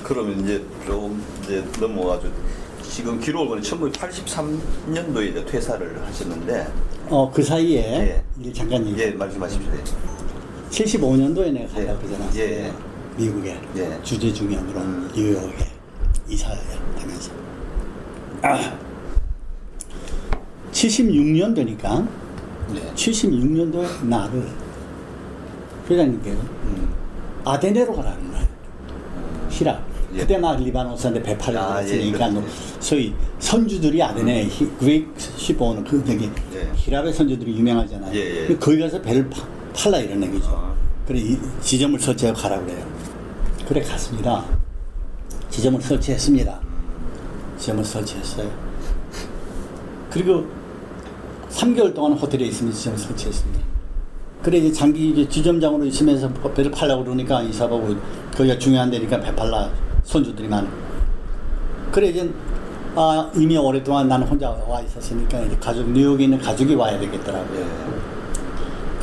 그러면 이제 좀 이제 넘어가지고 지금 기록을 보니 1983년도에 이제 퇴사를 하셨는데 그 사이에 예. 이제 잠깐 예 말씀하십시오. 75년도에 내가 갔다 그러잖아. 예. 미국에 예. 주재 중역으로 뉴욕에 이사하면서 76년도니까 네. 76년도에 나를 회장님께서 아데네로 가라는 거예요. 히랍. 예. 그때 막 리바논 사는데 배팔을 아, 예, 들었으니까 그렇죠. 소위 선주들이 아데네 그레이크 시보는 그 저기 예. 히랍의 선주들이 유명하잖아요. 예, 예. 거기 가서 배를 팔라 이런 얘기죠. 아. 그래 이 지점을 설치하고 가라 그래요. 그래 갔습니다. 지점을 설치했습니다. 지점을 설치했어요. 그리고 3개월 동안 호텔에 있으면서 지점을 설치했습니다. 그래 이제 장기 이제 지점장으로 있으면서 배를 팔려고 그러니까 이사하고 거기가 중요한 데니까 배 팔라 손주들이 많아. 그래 이제 이미 오랫동안 나는 혼자 와 있었으니까 이제 가족 뉴욕에 있는 가족이 와야 되겠더라고요.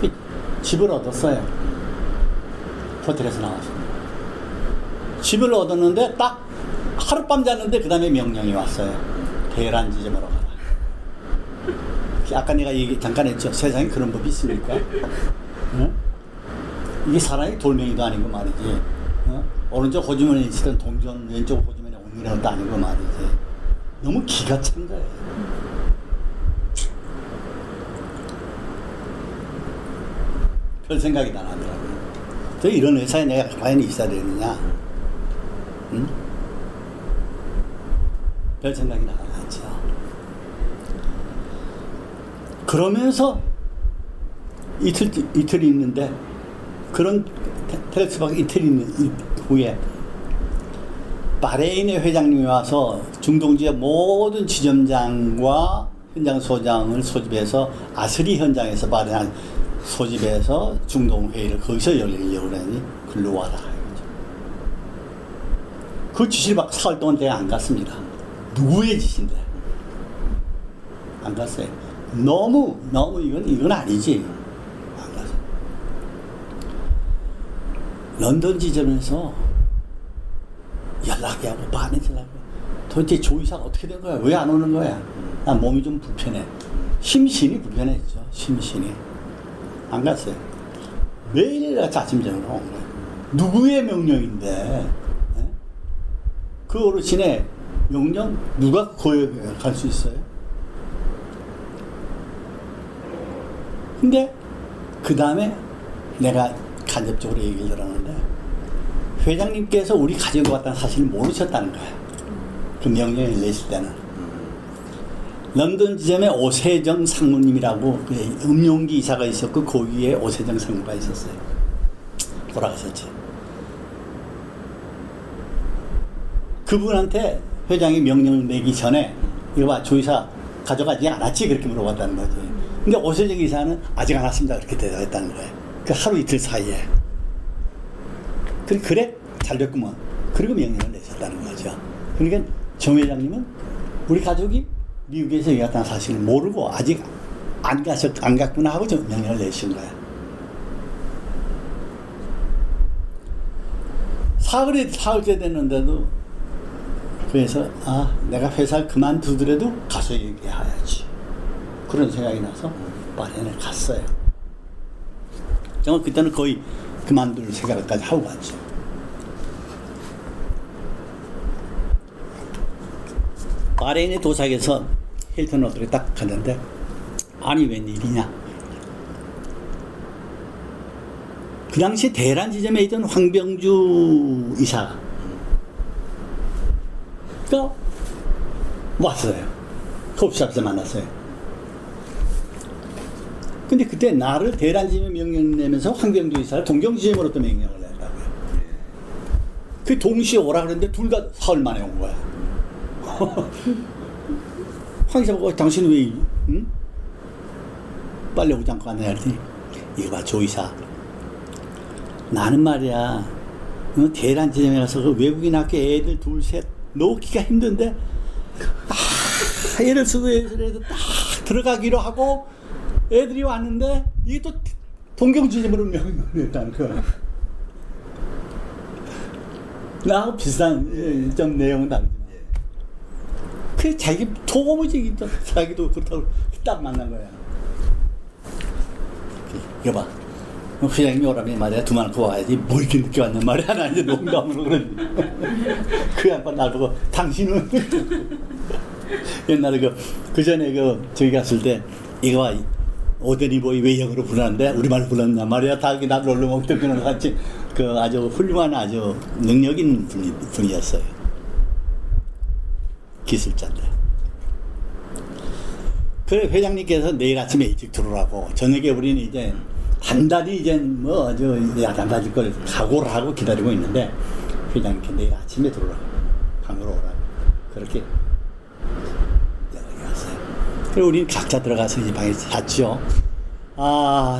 그 집을 얻었어요. 호텔에서 나와서 집을 얻었는데 딱 하룻밤 잤는데 그 다음에 명령이 왔어요. 대란 지점으로 가라. 아까 내가 얘기 잠깐 했죠. 세상에 그런 법이 있습니까? 어? 이게 사람이 돌멩이도 아니고 말이지. 오른쪽 호주머니에 있던 동전 왼쪽 호주머니에 옮기는 것도 아니고 말이지. 너무 기가 찬 거예요. 별 생각이 다 나더라고요. 저 이런 회사에 내가 과연 있어야 되느냐? 응? 별 생각이 나지. 그러면서 이틀이 있는데 그런 텔레스박 이틀 있는 후에 바레인의 회장님이 와서 중동 지역 모든 지점장과 현장 소장을 소집해서 아스리 현장에서 바레인 소집해서 중동 회의를 거기서 열리려고 그러니 글로 와라. 그 지시를 받고 사흘 동안 내가 안 갔습니다. 누구의 지시인데? 안 갔어요. 너무 이건 아니지. 안 가서. 런던 지점에서 연락이 하고 반해지라고. 도대체 조이사가 어떻게 된 거야? 왜 안 오는 거야? 난 몸이 좀 불편해. 심신이 불편했죠. 심신이. 안 갔어요. 매일 아침저녁으로 온 거야. 누구의 명령인데? 네? 그 어르신의 명령 누가 거역할 수 있어요? 근데 그 다음에 내가 간접적으로 얘기를 들었는데 회장님께서 우리 가지고 왔다는 사실을 모르셨다는 거야. 그 명령을 내실 때는. 런던 지점에 오세정 상무님이라고 그 음용기 이사가 있었고 거기에 오세정 상무가 있었어요. 돌아가셨지. 그분한테 회장이 명령을 내기 전에 이거 봐 조이사 가져가지 않았지? 그렇게 물어봤다는 거지. 근데 오세정 이사는 아직 안 왔습니다. 그렇게 대답했다는 거예요. 그 하루 이틀 사이에. 그래? 잘 됐구먼. 그리고 명령을 내셨다는 거죠. 그러니까 정 회장님은 우리 가족이 미국에서 여기 왔다는 사실을 모르고 아직 안 갔구나 하고 명령을 내신 거야. 사흘째 됐는데도 그래서 내가 회사를 그만두더라도 가서 얘기해야지. 그런 생각이 나서 바레인에 갔어요. 정말 그때는 거의 그만둘 생각까지 하고 갔죠. 바레인에 도착해서 힐튼 호텔에 딱 갔는데 아니 웬일이냐. 그 당시 대란 지점에 있던 황병주 이사가 왔어요. 커피숍에서 만났어요. 근데 그때 나를 대란지점에 명령 내면서 황병주 이사를 동경지점으로 또 명령을 냈다고요. 그 동시에 오라 그랬는데 둘 다 사흘 만에 온 거야. 황 이사가 당신 왜 응? 빨리 오지 않고 왔냐 했더니 이거 봐 조 이사 나는 말이야 대란지점에 가서 그 외국인 학교 애들 둘 셋 놓기가 힘든데 애를 쓰고 애를 딱 들어가기로 하고 애들이 왔는데 이게 또 동경지점으로 명령을 했다는 거야. 나하고 비슷한 좀 내용은 다르지만. 예. 그 자기 도무지 자기도 그렇다고 딱 만난 거야. 이거 봐. 회장님이 오라면 말이야 두 만 갖고 와야지 뭐 이렇게 늦게 왔냔 말이야. 나 이제 농담으로 그러지. 그 양반 날 보고 당신은 옛날에 그 전에 저기 갔을 때 이거 봐. 오더니 보이 외형으로 부르는데 우리말로 불렀냐 말이야. 다 이렇게 나를 놀러 먹던 그런 같이 아주 훌륭한 아주 능력 있는 분이었어요. 기술자인데. 그래 회장님께서 내일 아침에 일찍 들어오라고. 저녁에 우리는 이제 단단히 이제 야단 맞을 걸 각오를 하고 기다리고 있는데 회장님께 내일 아침에 들어오라고. 방으로 오라고. 그렇게 연락이 왔어요. 그리고 우리는 각자 들어가서 이 방에 잤죠.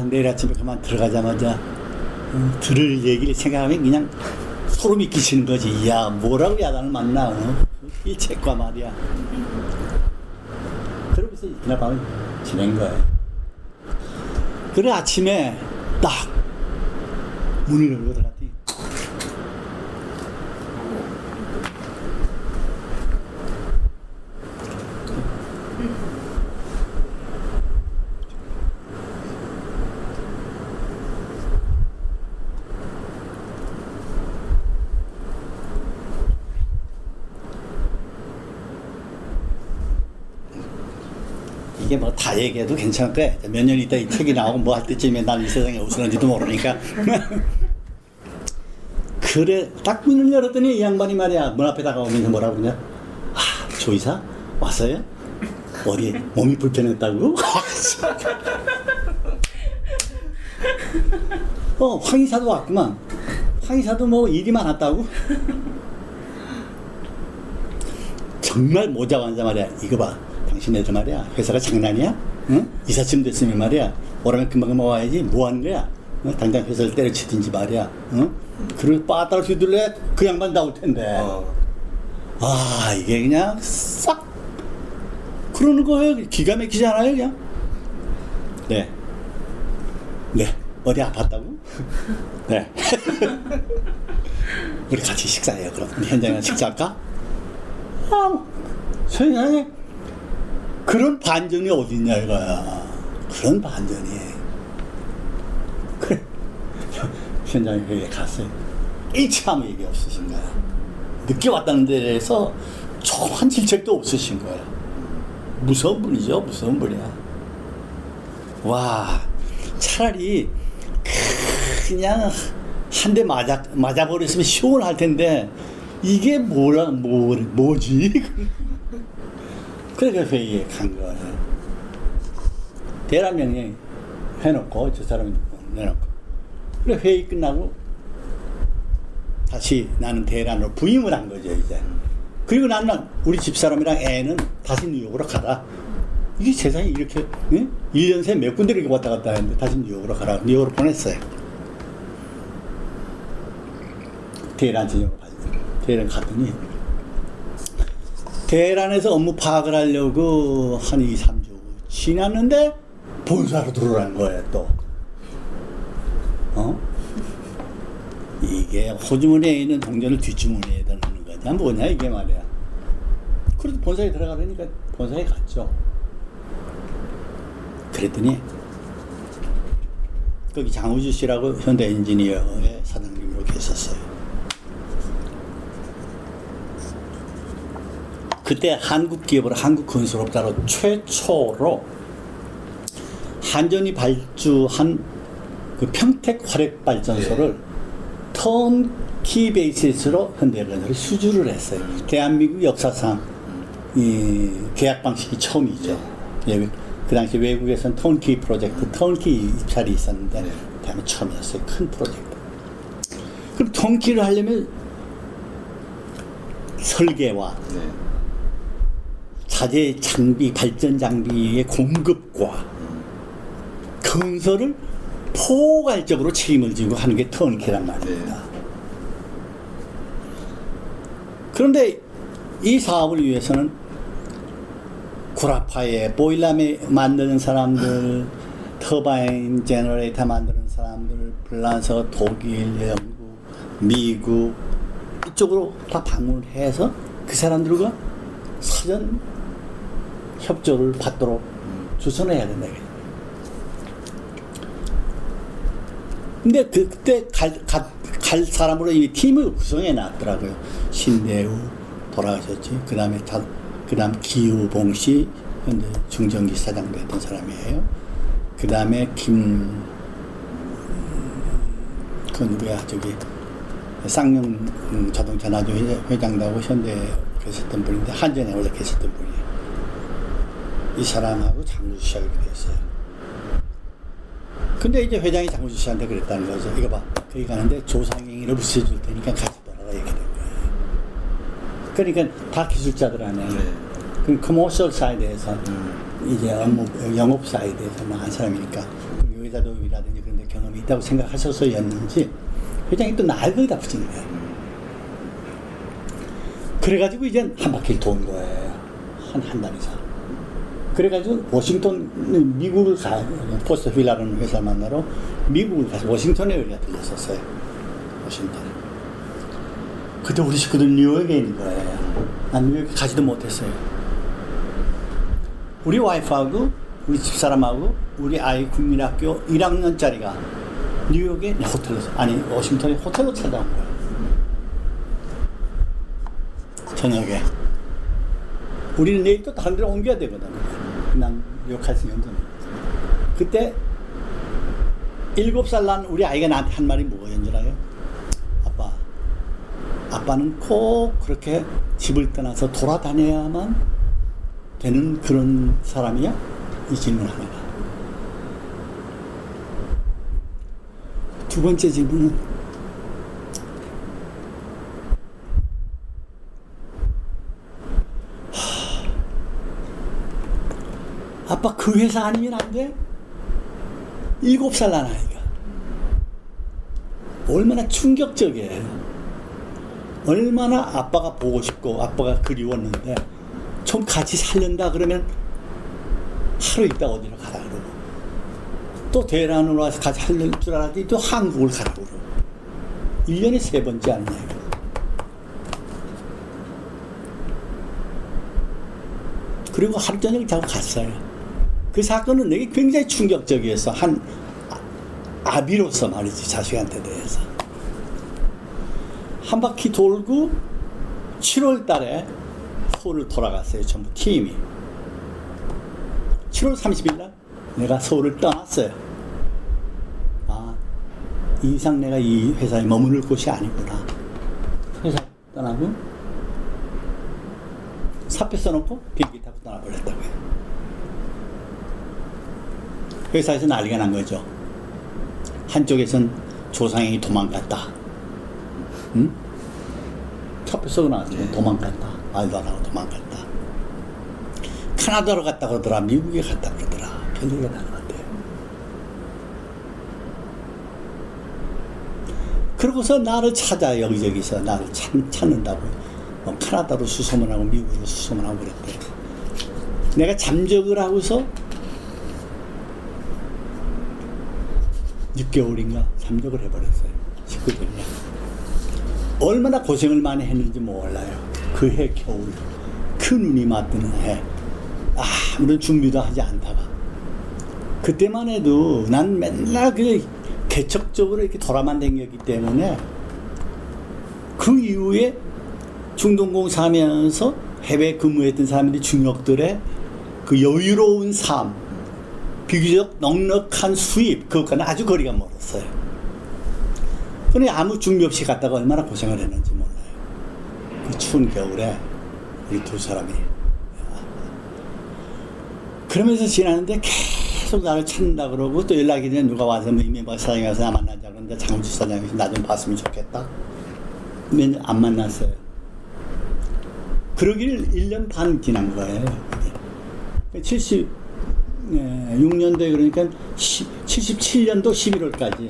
내일 아침에 그만 들어가자마자 들을 얘기를 생각하면 그냥 소름이 끼치는 거지. 야, 뭐라고 야단을 만나. 이 책과 말이야. 그러면서 그날 밤을 지낸 거예요. 그래 아침에 딱 문을 열고 들어갔더니 이게 뭐 다 얘기해도 괜찮을 때 몇 년 있다 이 책이 나오고 뭐 할 때쯤에 난 이 세상에 없었는지도 모르니까 그래 딱 문을 열었더니 이 양반이 말이야 문 앞에 다가오면서 뭐라고 그러냐. 조이사 왔어요? 어디 몸이 불편했다고? 황의사도 왔구만. 황의사도 뭐 일이 많았다고? 정말 모자완자 말이야. 이거 봐. 당신네들 말이야 회사가 장난이야? 응? 이삿짐 됐으면 말이야 오라면 금방 와야지 뭐 하는 거야? 당장 회사를 때려치든지 말이야. 응? 그걸 빠따로 휘둘래 그 양반 나올 텐데. 이게 그냥 싹 그러는 거예요. 기가 막히지 않아요 그냥? 네 어디 아팠다고? 네 우리 같이 식사해요. 그럼 현장에 식사할까? 세상에 그런 반전이 어딨냐 이거야. 그런 반전이. 그래 현장에 회의에 갔어요. 일치 아무 얘기 없으신 거야. 늦게 왔다는 데 대해서 한 질책도 없으신 거야. 무서운 분이죠. 무서운 분이야. 와 차라리 그냥 한 대 맞아버렸으면 시원할 텐데 이게 뭐지? 그래서 회의에 간 거예요. 대란 명령 해놓고 저 사람이 내놓고 그래 회의 끝나고 다시 나는 대란으로 부임을 한 거죠 이제. 그리고 나는 우리 집사람이랑 애는 다시 뉴욕으로 가라. 이게 세상에 이렇게 1년 새 몇 군데를 이렇게 왔다 갔다 했는데 다시 뉴욕으로 가라. 뉴욕으로 보냈어요. 대란 진영으로 가죠. 대란 갔더니 대란에서 업무 파악을 하려고 한 2, 3주 지났는데 본사로 들어오라는 거예요 또. 이게 호주머니에 있는 동전을 뒷주머니에다 넣는 거냐 뭐냐 이게 말이야. 그래도 본사에 들어가려니까 본사에 갔죠. 그랬더니 거기 장우주 씨라고 현대 엔지니어의 사장님으로 계셨어요. 그때 한국 기업으로 한국건설업자로 최초로 한전이 발주한 그 평택 화력발전소를 턴키 베이시스로 현대건설이 수주를 했어요. 대한민국 역사상 이 계약 방식이 처음이죠. 그 당시 외국에서는 턴키 프로젝트, 턴키 입찰이 있었는데 대한민국 처음이었어요. 큰 프로젝트. 그럼 턴키를 하려면 설계와 자재 장비, 발전 장비의 공급과 건설을 포괄적으로 책임을 지고 하는 게 턴키란 말입니다. 그런데 이 사업을 위해서는 구라파에 보일러 만드는 사람들, 터바인 제너레이터 만드는 사람들, 불란서, 독일, 영국, 미국, 이쪽으로 다 방문을 해서 그 사람들과 사전 협조를 받도록 주선해야 된다. 근데 그때 갈 사람으로 이미 팀을 구성해 놨더라고요. 신대우 돌아가셨지. 그 다음 기우봉 씨, 현재 중전기 사장도 했던 사람이에요. 그 다음에 그 누구야, 저기, 쌍용 자동차 나주 회장도 하고 현대에 계셨던 분인데, 한전에 원래 계셨던 분이에요. 이 사람하고 장주수 씨가 이렇게 됐어요. 근데 이제 회장이 장주수 씨한테 그랬다는 거죠. 이거 봐. 거기 가는데 조상행위를 붙여줄 테니까 같이 돌아라. 이렇게 된 거예요. 그러니까 다 기술자들 안에. 네. 그 커머셜 사이드에서 이제 영업 사이드에서 나간 사람이니까 여기다 도움이라든지 그런 데 경험이 있다고 생각하셔서였는지 회장이 또 날 거기다 붙이는 거예요. 그래가지고 이제 한 바퀴를 돈 거예요. 한 달 이상. 그래가지고 워싱턴, 미국을 가요. 포스터 휠라라는 회사 만나러 미국을 가서 워싱턴에 우리가 들렸었어요. 워싱턴에. 그때 우리 식구들 뉴욕에 있는 거예요. 난 뉴욕에 가지도 못했어요. 우리 와이프하고 우리 집사람하고 우리 아이 국민학교 1학년짜리가 뉴욕의 호텔에서, 아니 워싱턴의 호텔로 찾아온 거예요. 저녁에. 우리는 내일 또 다른 데로 옮겨야 되거든. 난 뉴욕 갔으면 그때 7살 난 우리 아이가 나한테 한 말이 뭐였는 줄 알아요? 아빠는 꼭 그렇게 집을 떠나서 돌아다녀야만 되는 그런 사람이야? 이 질문 하나가. 두 번째 질문은 아빠 그 회사 아니면 안 돼? 7살 난 아이가. 얼마나 충격적이에요. 얼마나 아빠가 보고 싶고 아빠가 그리웠는데 좀 같이 살린다 그러면 하루 있다 어디로 가라 그러고 또 대란으로 와서 같이 살릴 줄 알았더니 또 한국을 가라 그러고 1년에 3번째 아니냐 이거. 그리고 하루 저녁 자고 갔어요. 그 사건은 내게 굉장히 충격적이었어. 한 아비로서 말이지, 자식한테 대해서. 한 바퀴 돌고 7월 달에 서울을 돌아갔어요. 전부 팀이. 7월 30일 날 내가 서울을 떠났어요. 이 이상 내가 이 회사에 머무를 곳이 아니구나. 회사 떠나고 사표 써놓고 비행기 타고 떠나버렸다고요. 회사에서 난리가 난 거죠. 한쪽에선 조상행이 도망갔다. 응? 사표 쓰고 나왔죠. 도망갔다. 말도 안 하고 도망갔다. 카나다로 갔다 그러더라. 미국에 갔다 그러더라. 별얘기가 나는 것 같아요. 그러고서 나를 찾아 여기저기서 나를 찾는다고. 뭐 카나다로 수소문하고 미국으로 수소문하고 그랬대. 내가 잠적을 하고서 6개월인가 잠적을 해버렸어요. 식구들이랑. 얼마나 고생을 많이 했는지 몰라요. 그 해 겨울. 그 눈이 맞드는 해. 아무런 준비도 하지 않다가. 그때만 해도 난 맨날 그 개척적으로 이렇게 돌아만 댕겼기 때문에 그 이후에 중동공사하면서 해외 근무했던 사람들이 중역들의 그 여유로운 삶, 비교적 넉넉한 수입, 그것과는 아주 거리가 멀었어요. 그러니 아무 준비 없이 갔다가 얼마나 고생을 했는지 몰라요. 그 추운 겨울에 이 두 사람이. 그러면서 지나는데 계속 나를 찾는다 그러고 또 연락이 되면 누가 와서 뭐 이명박 사장이 와서 나 만나자 그러는데 장훈주 사장이 나 좀 봤으면 좋겠다. 근데 안 만났어요. 그러기를 1년 반 지난 거예요. 76년도에 그러니까 77년도 11월까지.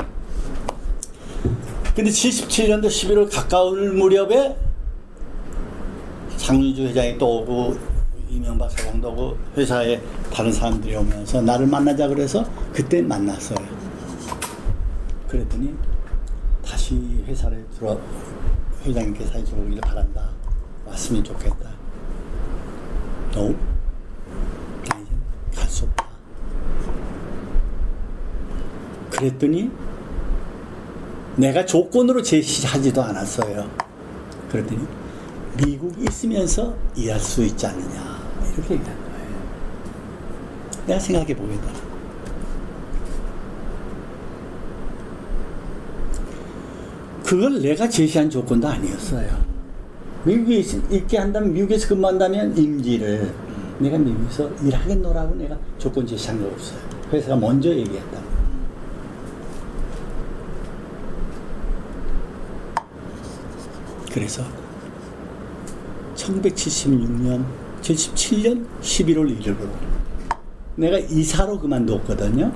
근데 77년도 11월 가까울 무렵에 장윤주 회장이 또 오고 이명박 사장도 오고 회사에 다른 사람들이 오면서 나를 만나자 그래서 그때 만났어요. 그랬더니 다시 다시 회사를 들어 회장님께서 해주길 바란다. 왔으면 좋겠다. 너? 나 이제 갈 수 없다. 그랬더니 내가 조건으로 제시하지도 않았어요. 그랬더니 미국에 있으면서 일할 수 있지 않느냐 이렇게 얘기한 거예요. 내가 생각해 보겠다. 그걸 내가 제시한 조건도 아니었어요. 미국에 있게 한다면, 미국에서 근무한다면 임기를 내가 미국에서 일하겠노라고 내가 조건 제시한 거 없어요. 회사가 먼저 얘기했다. 그래서 1976년, 77년 11월 1일로 내가 이사로 그만뒀거든요.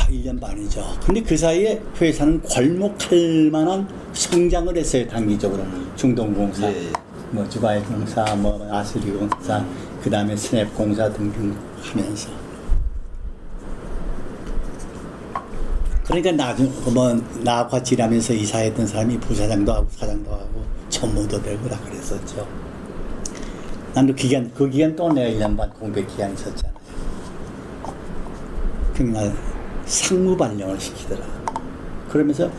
1년 반이죠. 근데 그 사이에 회사는 괄목할 만한 성장을 했어요. 단기적으로. 중동공사, 예. 뭐 주바이공사, 뭐 아수리공사, 그 다음에 스냅공사 등등 하면서. 그러니까 나중 나와 같이 일하면서 이사했던 사람이 부사장도 하고 사장도 하고 전무도 되고 다 그랬었죠. 나도 그 기간 또 내가 1년 반 공백 기간 있었잖아요. 그날 상무 발령을 시키더라. 그러면서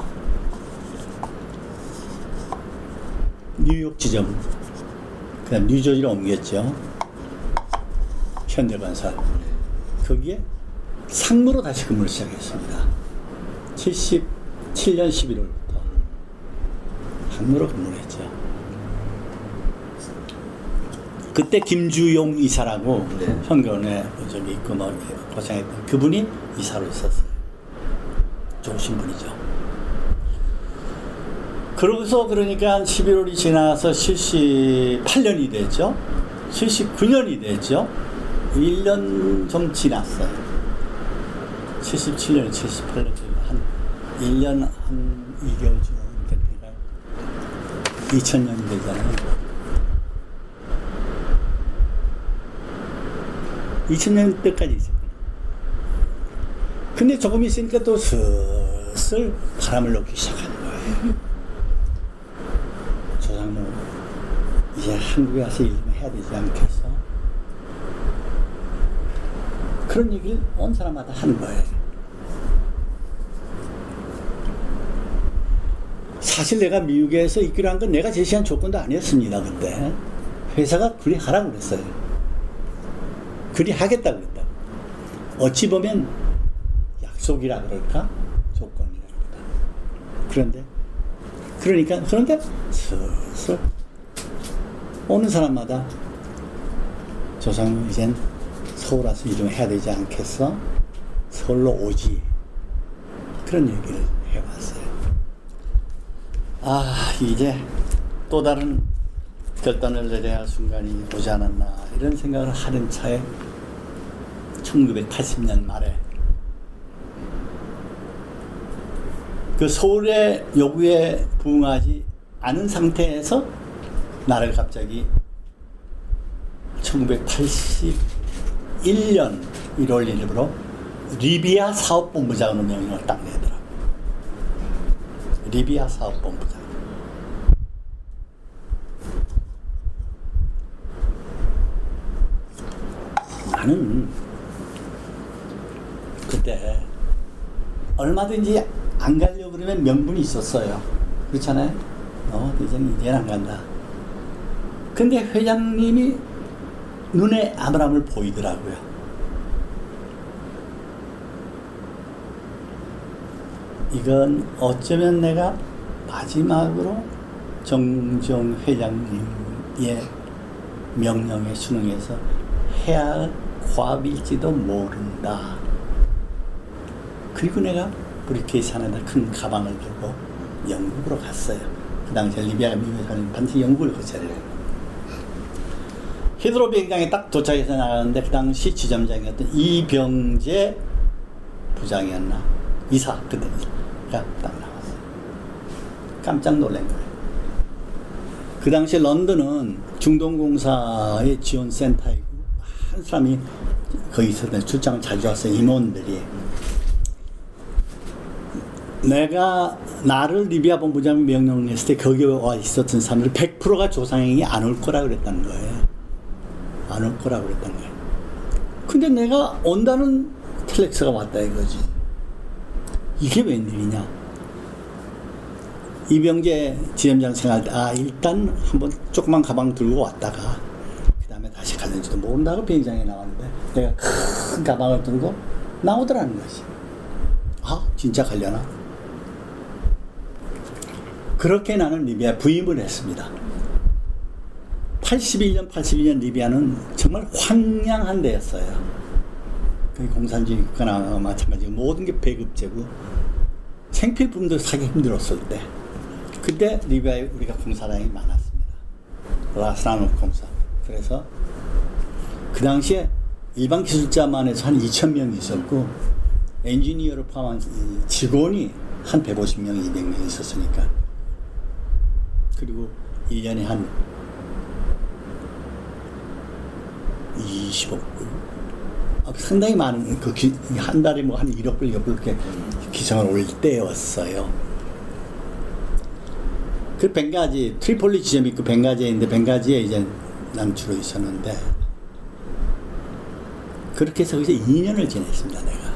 뉴욕 지점, 그다음 뉴저지로 옮겼죠. 현대건설. 거기에 상무로 다시 근무를 시작했습니다. 77년 11월부터 상무로 근무를 했죠. 그때 김주용 이사라고 네. 현건에 저기 있고 뭐 고생했던 그분이 이사로 있었어요. 좋으신 분이죠. 그러고서 그러니까 11월이 지나서 78년이 됐죠. 79년이 됐죠. 1년 좀 지났어요. 77년, 78년 한 1년 한 2개월 좀 되니까 2000년이 되잖아요. 2000년 때까지 있었거든요. 근데 조금 있으니까 또 슬슬 바람을 넣기 시작하는 거예요. 조상모 이제 한국에 와서 일 좀 해야 되지 않겠어? 그런 얘기를 온 사람마다 하는 거예요. 사실 내가 미국에서 있기로 한 건 내가 제시한 조건도 아니었습니다. 근데 회사가 그리 하라고 그랬어요. 그리 하겠다 그랬다. 어찌 보면 약속이라 그럴까? 조건이라 그럴까? 그런데 슬슬 오는 사람마다 조상우 이젠 서울 와서 일 좀 해야 되지 않겠어? 서울로 오지. 그런 얘기를 해왔어요. 이제 또 다른 결단을 내려야 할 순간이 오지 않았나 이런 생각을 하는 차에 1980년 말에 그 서울의 요구에 부응하지 않은 상태에서 나를 갑자기 1981년 1월 1일부로 리비아 사업본부장으로 명령을 딱 내더라고요. 리비아 사업본부장. 나는 그때 얼마든지 안 가려고 그러면 명분이 있었어요. 그렇잖아요? 이제는 안 간다. 근데 회장님이 눈에 아무람을 보이더라고요. 이건 어쩌면 내가 마지막으로 정종 회장님의 명령에 순응해서 해야 할 과업일지도 모른다. 그리고 내가 브리케이스 안에다 큰 가방을 들고 영국으로 갔어요. 그 당시에 리비아가 미국에 가면 반드시 영국을 거쳐야 돼요. 히드로 비행장에 딱 도착해서 나가는데 그 당시 지점장이었던 이병재 부장이었나? 이사, 그때 이사가 딱 나왔어요. 깜짝 놀란 거예요. 그 당시에 런던은 중동공사의 지원센터이고 한 사람이 거기 있었는데 출장을 자주 왔어요. 임원들이. 내가 나를 리비아 본부장이 명령했을 때 거기에 와 있었던 사람들 100%가 조상행이 안 올 거라 그랬다는 거예요. 안 올 거라 그랬다는 거예요. 근데 내가 온다는 텔렉스가 왔다 이거지. 이게 웬일이냐. 이병재 지점장 생활 때 일단 한번 조그만 가방 들고 왔다가 그 다음에 다시 가는지도 모른다고 비행장에 나왔는데 내가 큰 가방을 들고 나오더라는 것이. 진짜 가려나? 그렇게 나는 리비아 부임을 했습니다. 82년 리비아는 정말 황량한 데였어요. 공산주의 국가나 마찬가지고 모든 게 배급제고 생필품도 사기 힘들었을 때 그때 리비아에 우리가 공사장이 많았습니다. 라스라노 공사. 그래서 그 당시에 일반 기술자만 해서 한 2,000명이 있었고 엔지니어를 포함한 직원이 한 150명, 200명 있었으니까. 그리고 1년에 한 20억 불. 상당히 많은, 한 달에 뭐 한 1억 불, 2억 불 이렇게 기성을 올 때였어요. 그 벵가지, 트리폴리 지점이 있고 벵가지에 있는데 벵가지에 이제 난 주로 있었는데 그렇게 해서 거기서 2년을 지냈습니다, 내가.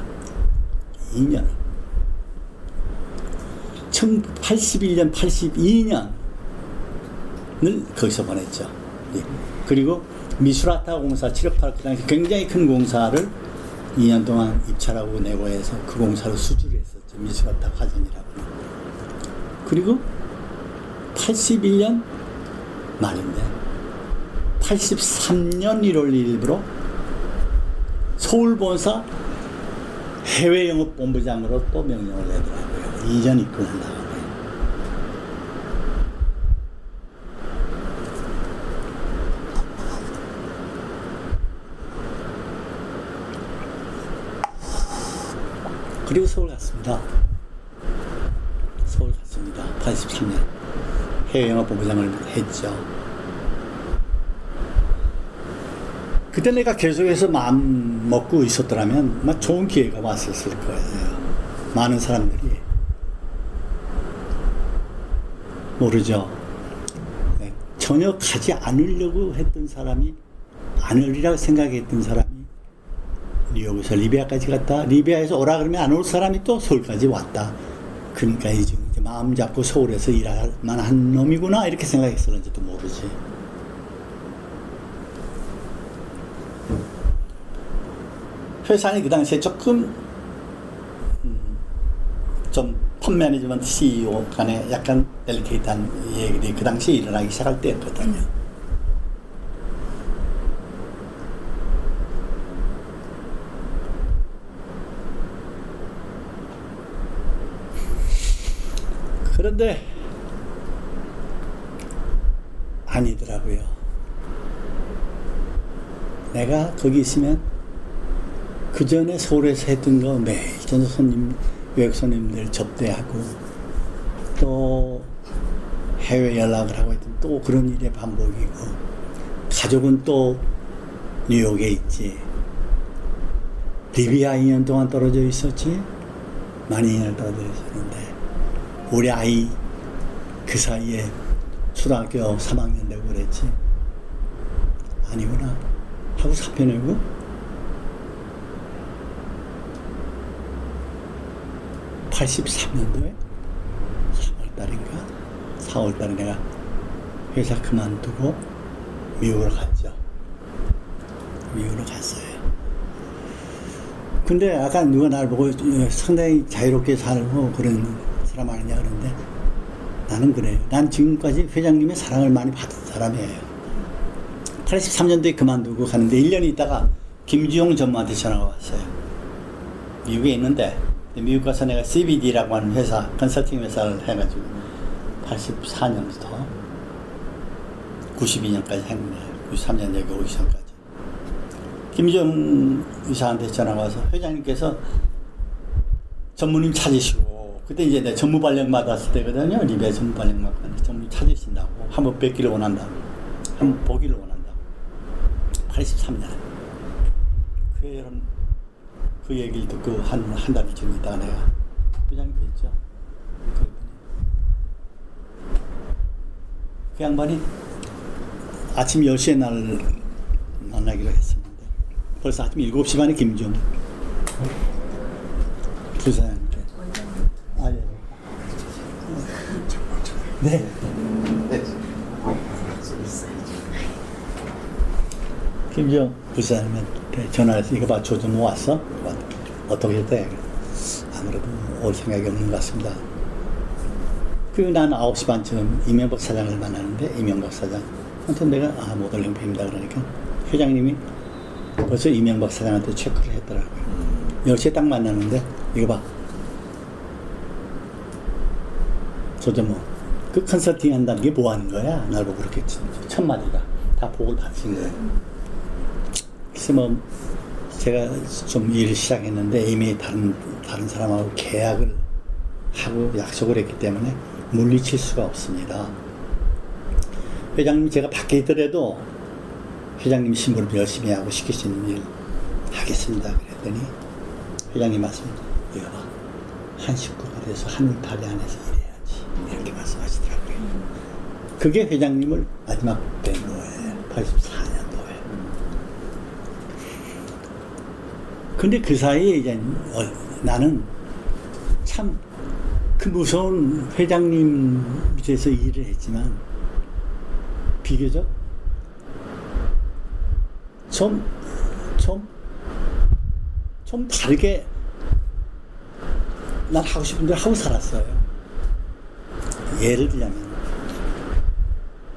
2년. 1981년, 82년을 거기서 보냈죠. 예. 그리고 미수라타 공사 7억 8억 그 당시 굉장히 큰 공사를 2년 동안 입찰하고 내고해서 그 공사를 수주를 했었죠. 미수라타 화전이라고. 그리고 81년 말인데 83년 1월 1일부로 서울본사 해외영업본부장으로 또 명령을 내더라고요. 이전 입금한 다음에. 그리고 서울 갔습니다. 83년. 해외영업본부장을 했죠. 그때 내가 계속해서 마음 먹고 있었더라면 막 좋은 기회가 왔었을 거예요. 많은 사람들이 모르죠. 네. 전혀 가지 않으려고 했던 사람이 않으리라고 생각했던 사람이 뉴욕에서 리비아까지 갔다. 리비아에서 오라 그러면 안 올 사람이 또 서울까지 왔다. 그러니까 이제 마음 잡고 서울에서 일할 만한 놈이구나 이렇게 생각했었는지도 모르지. 회사는 그 당시에 조금 좀 펀 매니지먼트 CEO 간에 약간 델리케이트한 얘기들이 그 당시에 일어나기 시작할 때였거든요. 그런데 아니더라고요. 내가 거기 있으면 그 전에 서울에서 했던 거 매일 저녁 손님, 외국 손님들 접대하고 또 해외 연락을 하고 있던 또 그런 일의 반복이고 가족은 또 뉴욕에 있지. 리비아 2년 동안 떨어져 있었지. 많이 2년 떨어져 있었는데 우리 아이 그 사이에 초등학교 3학년 되고 그랬지. 아니구나 하고 사표 내고 83년도에 3월달인가 4월달에 내가 회사 그만두고 미국으로 갔죠. 미국으로 갔어요. 근데 아까 누가 날 보고 상당히 자유롭게 살고 그런 사람 아니냐 그러는데 나는 그래요. 난 지금까지 회장님의 사랑을 많이 받은 사람이에요. 83년도에 그만두고 가는데 1년 있다가 김주용 전무한테 전화가 왔어요. 미국에 있는데 미국 가서 내가 CBD라고 하는 회사, 컨설팅 회사를 해가지고 84년부터 92년까지 했는데 93년 여기 오기 전까지 김주용 의사한테 전화가 와서 회장님께서 전무님 찾으시고 그때 이제 내가 전무 발령 받았을 때거든요. 리비아 전무 발령 받았는데 전무님 찾으신다고 한번 뵙기를 원한다고 한번 보기를 원한다고 83년 그 얘기를 듣고 한 달 좀 있다가 내가 회장님 뵀죠. 그 양반이 아침 10시에 날 만나기로 했었는데 벌써 아침 7시 반에 김종 부사장한테 아, 예. 네. 김종 부사장한테 전화해서 이거 봐 조정모 왔어? 어떻게 했대? 아무래도 올 생각이 없는 것 같습니다. 그리고 난 9시 반쯤 이명박 사장을 만나는데 이명박 사장한테 내가 못 올 형편입니다 그러니까 회장님이 벌써 이명박 사장한테 체크를 했더라고요. 10시에 딱 만나는데 이거 봐 조정모 그 컨설팅 한다는 게 뭐 하는 거야? 날 보고 그렇게 첫 마디가 다 보고 다친 거예요. 그래서 뭐 제가 좀 일을 시작했는데 이미 다른 사람하고 계약을 하고 약속을 했기 때문에 물리칠 수가 없습니다. 회장님 제가 밖에 있더라도 회장님 심부름 열심히 하고 시키시는 일 하겠습니다. 그랬더니 회장님 말씀 이거 봐. 한 식구가 돼서 한 이파리 안에서 일해야지 이렇게 말씀하시더라고요. 그게 회장님을 마지막 뵌 거예요. 84년도에. 근데 그 사이에 이제 나는 참 그 무서운 회장님 밑에서 일을 했지만 비교적 좀 다르게 난 하고 싶은 대로 하고 살았어요. 예를 들자면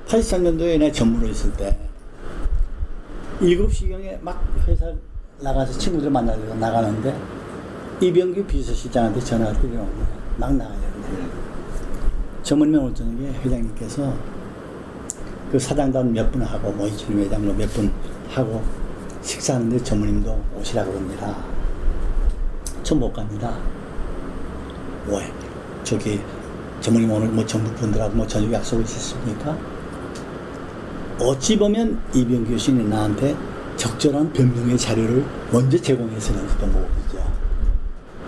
83년도에 내가 전무로 있을 때 7시경에 막 회사 나가서 친구들 만나려고 나가는데 이병규 비서실장한테 전화가 들어오는 거야. 막 나가야 되는데 전문면 오늘 저녁에 회장님께서 그 사장단 몇 분 하고 뭐 이준 회장도 몇 분 하고 식사하는데 전무님도 오시라고 그럽니다. 전 못 갑니다. 왜? 저기 전무님 오늘 뭐 정부 분들하고 뭐 저녁 약속이 있었습니까? 어찌 보면 이병규 씨는 나한테 적절한 변명의 자료를 먼저 제공했었는지도 모르죠.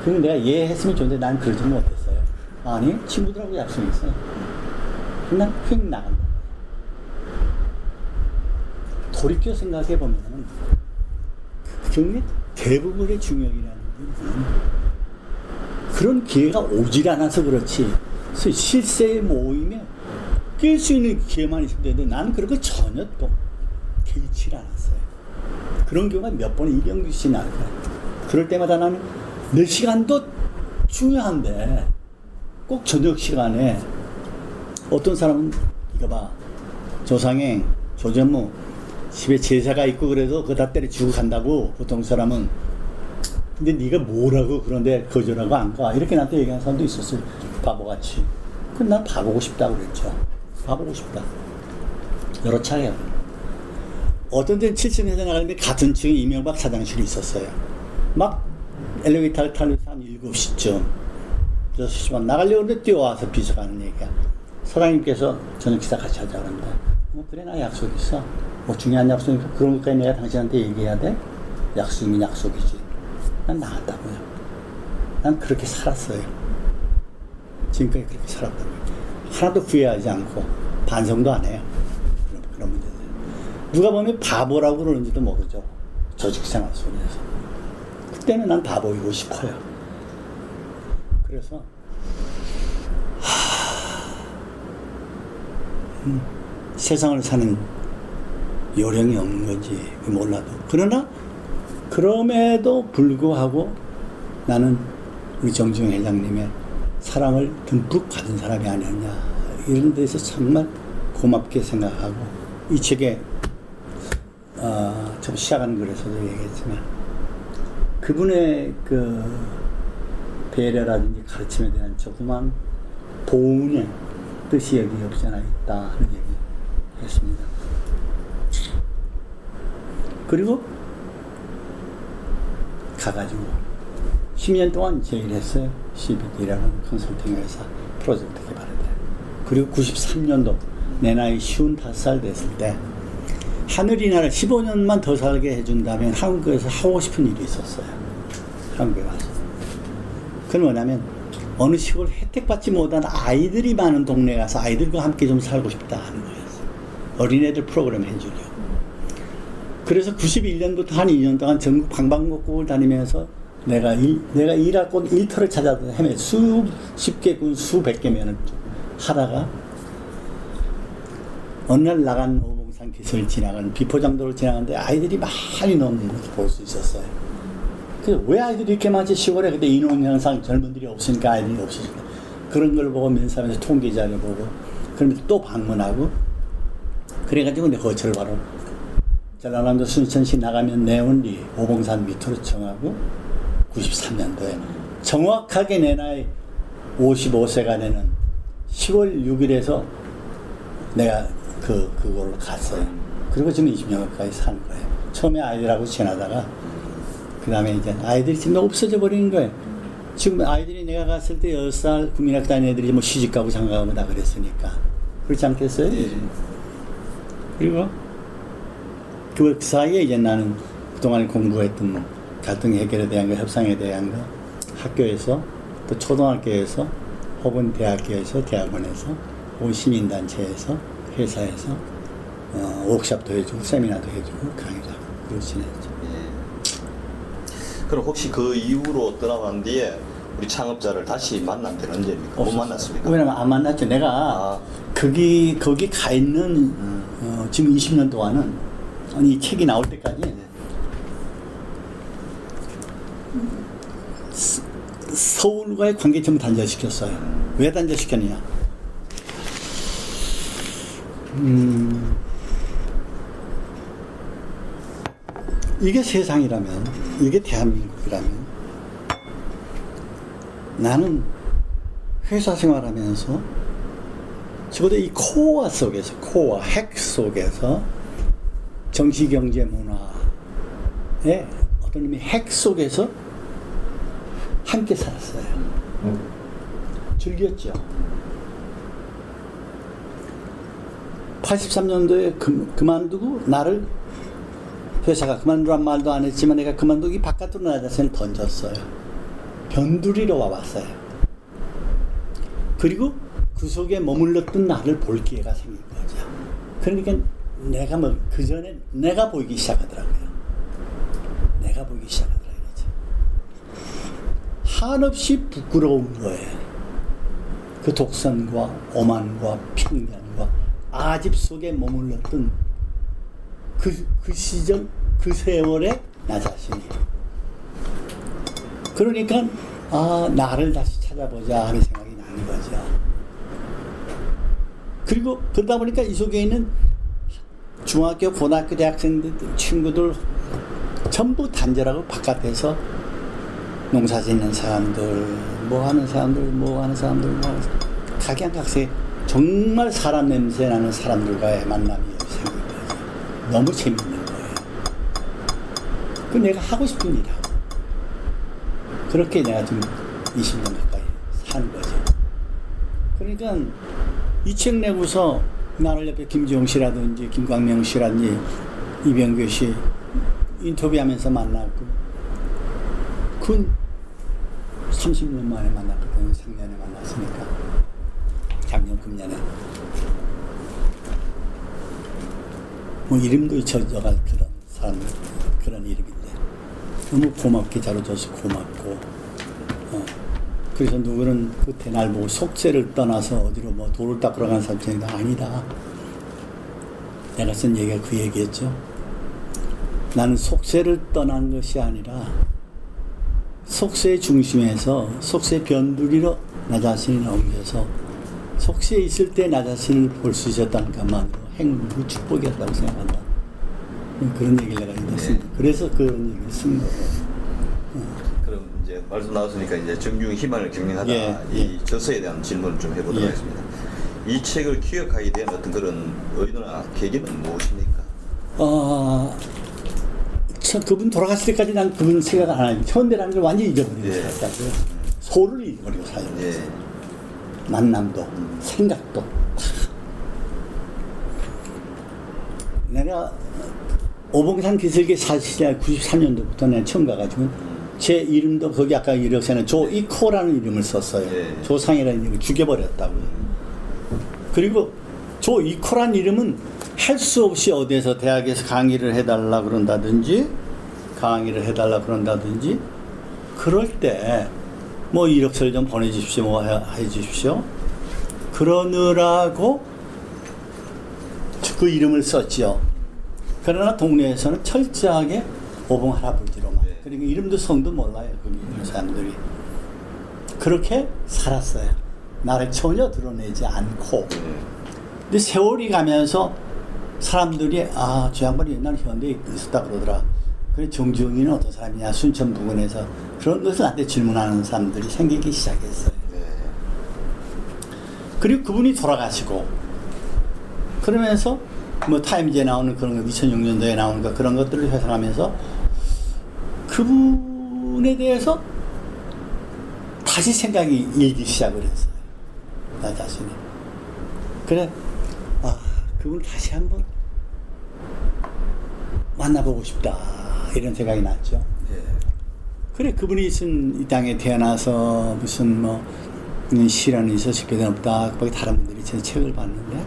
그럼 내가 이해했으면 좋은데 난 그러지 못했어요. 아니 친구들하고 약속이 있어요. 난 휙 나간다. 돌이켜 생각해보면 그게 대부분의 중역이라는 게 그런 기회가 오질 않아서 그렇지 실세의 모임에 낄 수 있는 기회만 있을 텐데 나는 그런 거 전혀 또 개의치 않았어요. 그런 경우가 몇 번 이병규 씨 나올 거야. 그럴 때마다 나는 내 시간도 중요한데 꼭 저녁 시간에 어떤 사람은 이거 봐 조상행 조전무 집에 제사가 있고 그래도 그거 다 때려주고 간다고 보통 사람은. 근데 네가 뭐라고 그런데 거절하고 안 가 이렇게 나한테 얘기하는 사람도 있었어요. 바보같이. 그럼 난 봐보고 싶다고 그랬죠. 봐보고 싶다. 여러 차례요. 어떤 데는 7층에서 나가는데 같은 층에 이명박 사장실이 있었어요. 막 엘리베이터를 타면서 한 7시쯤 6시만 나가려고 하는데 뛰어와서 비서가는 얘기야. 사장님께서 저녁 식사 같이 하자 그러는데 그래 나 약속 있어. 뭐 중요한 약속이니까 그런 것까지 내가 당신한테 얘기해야 돼? 약속이면 약속이지. 난 나갔다고요. 난 그렇게 살았어요. 지금까지 그렇게 살았다고요. 하나도 후회하지 않고 반성도 안 해요. 그런 문제들. 누가 보면 바보라고 그러는지도 모르죠. 조직생활 속에서. 그때는 난 바보이고 싶어요. 그래서 세상을 사는 요령이 없는 건지 몰라도 그러나 그럼에도 불구하고 나는 우리 정지용 회장님의 사랑을 듬뿍 받은 사람이 아니었냐 이런 데서 정말 고맙게 생각하고 이 책에 좀 시작하는 글에서도 얘기했지만 그분의 그 배려라든지 가르침에 대한 조그만 보은의 뜻이 여기 없지 않아 있다 하는 얘기 했습니다. 그리고 가가지고 10년 동안 제 일을 했어요. CBD라는 컨설팅 회사 프로젝트 개발에 대해. 그리고 93년도 내 나이 55살 됐을 때 하늘이 나를 15년만 더 살게 해준다면 한국에서 하고 싶은 일이 있었어요. 한국에 와서. 그건 뭐냐면 어느 시골 혜택받지 못한 아이들이 많은 동네에 가서 아이들과 함께 좀 살고 싶다 하는 거였어요. 어린애들 프로그램 해주려. 그래서 91년부터 한 2년 동안 전국 방방곡곡을 다니면서 내가 일할 곳 일터를 찾아서 헤매 수십 개, 수백 개면을 하다가 어느 날 나간 오봉산 기슭을 지나가는 비포장도를 지나가는데 아이들이 많이 노는 것을 볼 수 있었어요. 그래서 왜 아이들이 이렇게 많지? 시골에 그때 인원 현상 젊은들이 없으니까 아이들이 없으니까 그런 걸 보고 면사면서 통계 자료 보고 그러면서 또 방문하고 그래가지고 내 거처를 바로 전라남도 순천시 나가면 내원리 오봉산 밑으로 정하고 93년도에 정확하게 내 나이 55세가 되는 10월 6일에서 내가 그걸로 갔어요. 그리고 지금 20년 가까이 사는 거예요. 처음에 아이들하고 지나다가 그 다음에 이제 아이들이 지금 없어져 버리는 거예요. 지금 아이들이 내가 갔을 때 10살 국민학교 다니는 애들이 뭐 시집가고 장가가고 다 그랬으니까 그렇지 않겠어요? 그리고 그 사이에 이제 나는 그동안 공부했던 갈등 해결에 대한 거, 협상에 대한 거 학교에서 또 초등학교에서 혹은 대학교에서 대학원에서 혹은 시민단체에서 회사에서 워크숍도 해주고 세미나도 해주고 강의도 하고 그렇게 지냈죠. 그럼 혹시 그 이후로 떠나간 뒤에 우리 창업자를 다시 만난 때는 언제입니까? 못 만났습니까? 왜냐면 안 만났죠. 내가 거기 가 있는 지금 20년 동안은 이 책이 나올 때까지 서울과의 관계 좀 단절시켰어요. 왜 단절시켰느냐? 이게 세상이라면, 이게 대한민국이라면 나는 회사 생활하면서 적어도 이 코어 속에서, 코어, 핵 속에서 정치, 경제, 문화의 어떤 의미 핵 속에서 함께 살았어요. 즐겼죠. 83년도에 그만두고 나를 회사가 그만두란 말도 안 했지만 내가 그만두기 바깥으로 나 자신을 던졌어요. 변두리로 와봤어요. 그리고 그 속에 머물렀던 나를 볼 기회가 생긴 거죠. 그러니까 내가 뭐 그 전에 내가 보이기 시작하더라고요. 내가 보이기 시작하더라고요. 한없이 부끄러운 거예요. 그 독선과 오만과 편견과 아집 속에 머물렀던 그 시절, 그 세월의 나 자신이. 그러니까, 나를 다시 찾아보자 하는 생각이 나는 거죠. 그리고 그러다 보니까 이 속에 있는 중학교, 고등학교, 대학생들, 친구들 전부 단절하고 바깥에서 농사 짓는 사람들, 뭐 하는 사람들, 각양각색 정말 사람 냄새 나는 사람들과의 만남이 생긴 거죠. 너무 재밌는 거예요. 그 내가 하고 싶은 일하고 그렇게 내가 좀 20년 가까이 사는 거죠. 그러니까 이 책 내고서 나를 옆에 김지용 씨라든지 김광명 씨라든지 이병규 씨 인터뷰하면서 만났고 그건 30년 만에 만났거든요. 작년에 만났으니까. 작년, 금년에. 뭐 이름도 잊혀져갈 그런 사람, 그런 이름인데. 너무 고맙게 다뤄줘서 고맙고. 그래서 누구는 그때 날 보고 속세를 떠나서 어디로 뭐 돌을 닦으러 간 사람이 아니다. 내가 쓴 얘기가 그 얘기였죠. 나는 속세를 떠난 것이 아니라 속세의 중심에서 속세의 변두리로 나 자신을 옮겨서 속세에 있을 때 나 자신을 볼 수 있었다는 것만으로 행복이 축복이었다고 생각한다. 그런 얘기를 내가 읽었습니다. 그래서 그런 얘기를 쓴 거예요. 그럼 이제 말씀 나왔으니까 이제 정중히 희망을 경영하다 이 저서에 대한 질문을 좀 해보도록 하겠습니다. 이 책을 기억하게 된 어떤 그런 의도나 계기는 무엇입니까? 그분 돌아갔을 때까지 난 그분 생각 안 하고 현대라는 걸 완전히 잊어버리고 살았다고요. 소를 잊어버리고 살았어요. 만남도 생각도 내가 오봉산 기슭에 사실 93년도부터 내가 처음 가가지고 제 이름도 거기 아까 이력서에는 조이코라는 이름을 썼어요. 조상이라는 이름을 죽여버렸다고요. 그리고 조 이코란 이름은 할 수 없이 어디에서 대학에서 강의를 해달라 그런다든지 그럴 때 뭐 이력서를 좀 보내주십시오, 뭐 해주십시오. 그러느라고 그 이름을 썼죠. 그러나 동네에서는 철저하게 오봉 할아버지로만. 네. 그리고 이름도 성도 몰라요, 거기 있는 사람들이. 그렇게 살았어요. 나를 전혀 드러내지 않고. 근데 세월이 가면서 사람들이 저 양반이 옛날 현대에 있었다 그러더라. 그래 정주영이는 어떤 사람이냐, 순천 부근에서 그런 것을 나한테 질문하는 사람들이 생기기 시작했어요. 네. 그리고 그분이 돌아가시고 그러면서 뭐 타임즈에 나오는 그런 거, 2006년도에 나오는 거, 그런 것들을 회상하면서 그분에 대해서 다시 생각이 일기 시작을 했어요. 나 자신이. 그래, 그분을 다시 한번 만나보고 싶다, 이런 생각이 났죠. 네. 그래, 그분이 쓴 이 땅에 태어나서 무슨 뭐 시련이 있어 싶게는 없다, 거기 다른 분들이 제 책을 봤는데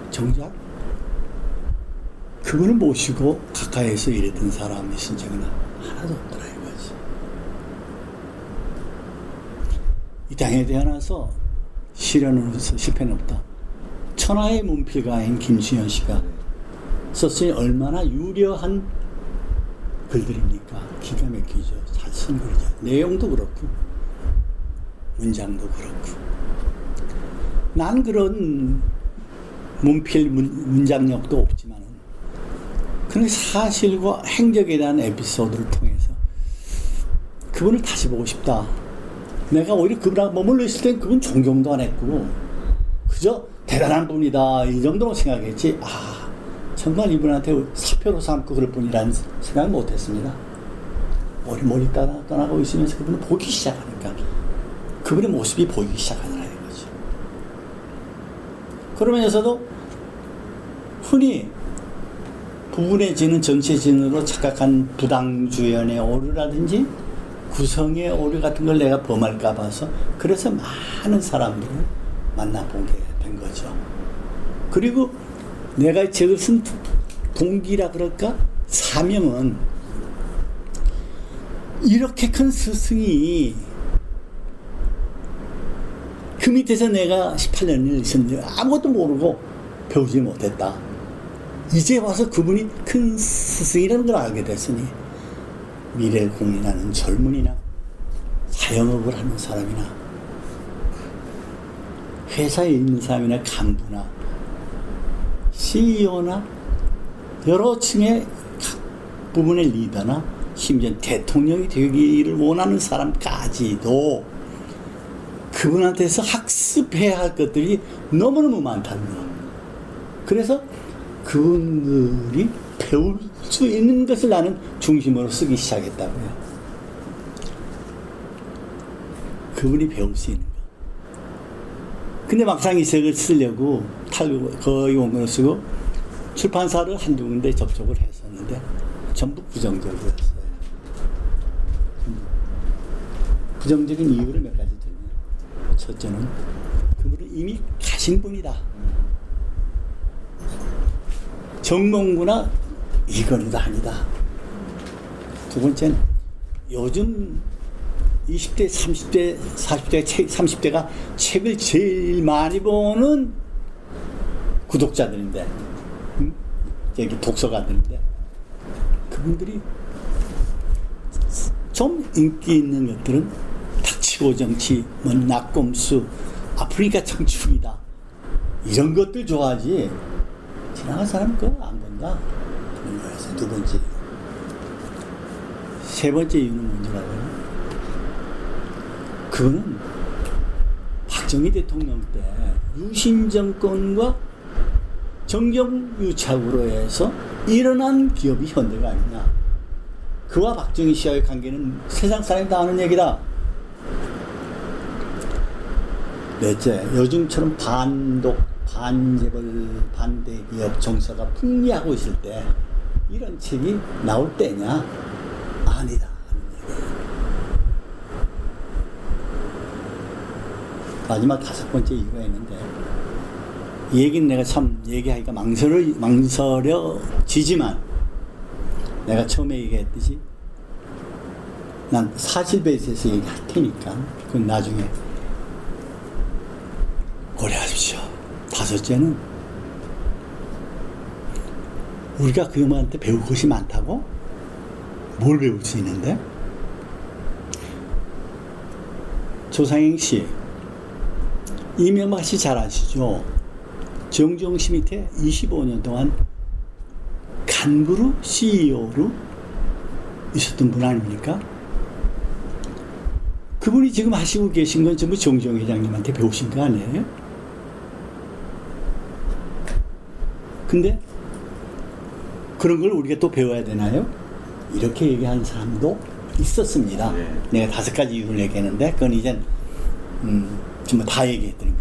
정작 그분을 모시고 가까이에서 일했던 사람이 쓴 책은 하나도 없더라 이거지. 이 땅에 태어나서 시련으로서 실패는 없다. 천하의 문필가인 김수현 씨가 썼으니 얼마나 유려한 글들입니까? 기가 막히죠. 잘 쓴 글이죠. 내용도 그렇고 문장도 그렇고. 난 그런 문필 문장력도 없지만 그런 사실과 행적에 대한 에피소드를 통해서 그분을 다시 보고 싶다. 내가 오히려 그분하고 머물러 있을 땐 그분 존경도 안 했고 그저 대단한 분이다 이 정도로 생각했지, 정말 이분한테 사표로 삼고 그럴 뿐이라는 생각 못했습니다. 멀리 떠나고 있으면서 그분을 보기 시작하니까 그분의 모습이 보이기 시작하더라 이거죠. 그러면서도 흔히 부분해지는 정체진으로 착각한 부당주연의 오류라든지 구성의 오류 같은 걸 내가 범할까 봐서 그래서 많은 사람들을 만나보게 된 거죠. 그리고 내가 이 책을 쓴 동기라 그럴까? 사명은 이렇게 큰 스승이 그 밑에서 내가 18년을 있었는데 아무것도 모르고 배우지 못했다. 이제 와서 그분이 큰 스승이라는 걸 알게 됐으니 미래를 고민하는 젊은이나 사영업을 하는 사람이나 회사에 있는 사람이나 간부나 CEO나 여러 층의 각 부문의 리더나 심지어 대통령이 되기를 원하는 사람까지도 그분한테서 학습해야 할 것들이 너무너무 많다는 거. 그래서 그분들이 배울 수 있는 것을 나는 중심으로 쓰기 시작했다고요. 그분이 배울 수 있는 거. 근데 막상 이 책을 쓰려고 거의 원문을 쓰고 출판사를 한두 군데 접촉을 했었는데 전부 부정적이었어요. 부정적인 이유를 몇 가지 들면, 첫째는 그분은 이미 가신 분이다. 정몽구나 이건희도 아니다. 두 번째는 요즘 20대, 30대, 40대, 30대가 책을 제일 많이 보는 구독자들인데, 여기 독서가들인데, 그분들이 좀 인기 있는 것들은 닥치고 정치, 뭐 낙검수, 아프리카 청춘이다, 이런 것들 좋아하지 지나간 사람 그거 안 본다. 그런 거였어요. 두 번째. 세 번째 이유는 뭔지 알아요? 그거는 박정희 대통령 때 유신 정권과 정경유착으로 해서 일어난 기업이 현대가 아니냐. 그와 박정희 씨와의 관계는 세상 사람이 다 아는 얘기다. 넷째, 요즘처럼 반독, 반재벌, 반대기업 정서가 풍미하고 있을 때 이런 책이 나올 때냐? 아니다. 마지막 5번째 이유가 있는데, 이 얘기는 내가 참 얘기하기가 망설여지지만, 내가 처음에 얘기했듯이 난 사실 베이스에서 얘기할 테니까 그건 나중에 고려하십시오. 5째는 우리가 그 엄마한테 배울 것이 많다고? 뭘 배울 수 있는데? 조상행 씨, 이명박 씨 잘 아시죠? 정주영 씨 밑에 25년 동안 간부로 CEO로 있었던 분 아닙니까? 그분이 지금 하시고 계신 건 전부 정주영 회장님한테 배우신 거 아니에요? 근데 그런 걸 우리가 또 배워야 되나요? 이렇게 얘기하는 사람도 있었습니다. 네. 내가 5가지 이유를 얘기했는데 그건 이젠 전부 다 얘기했더니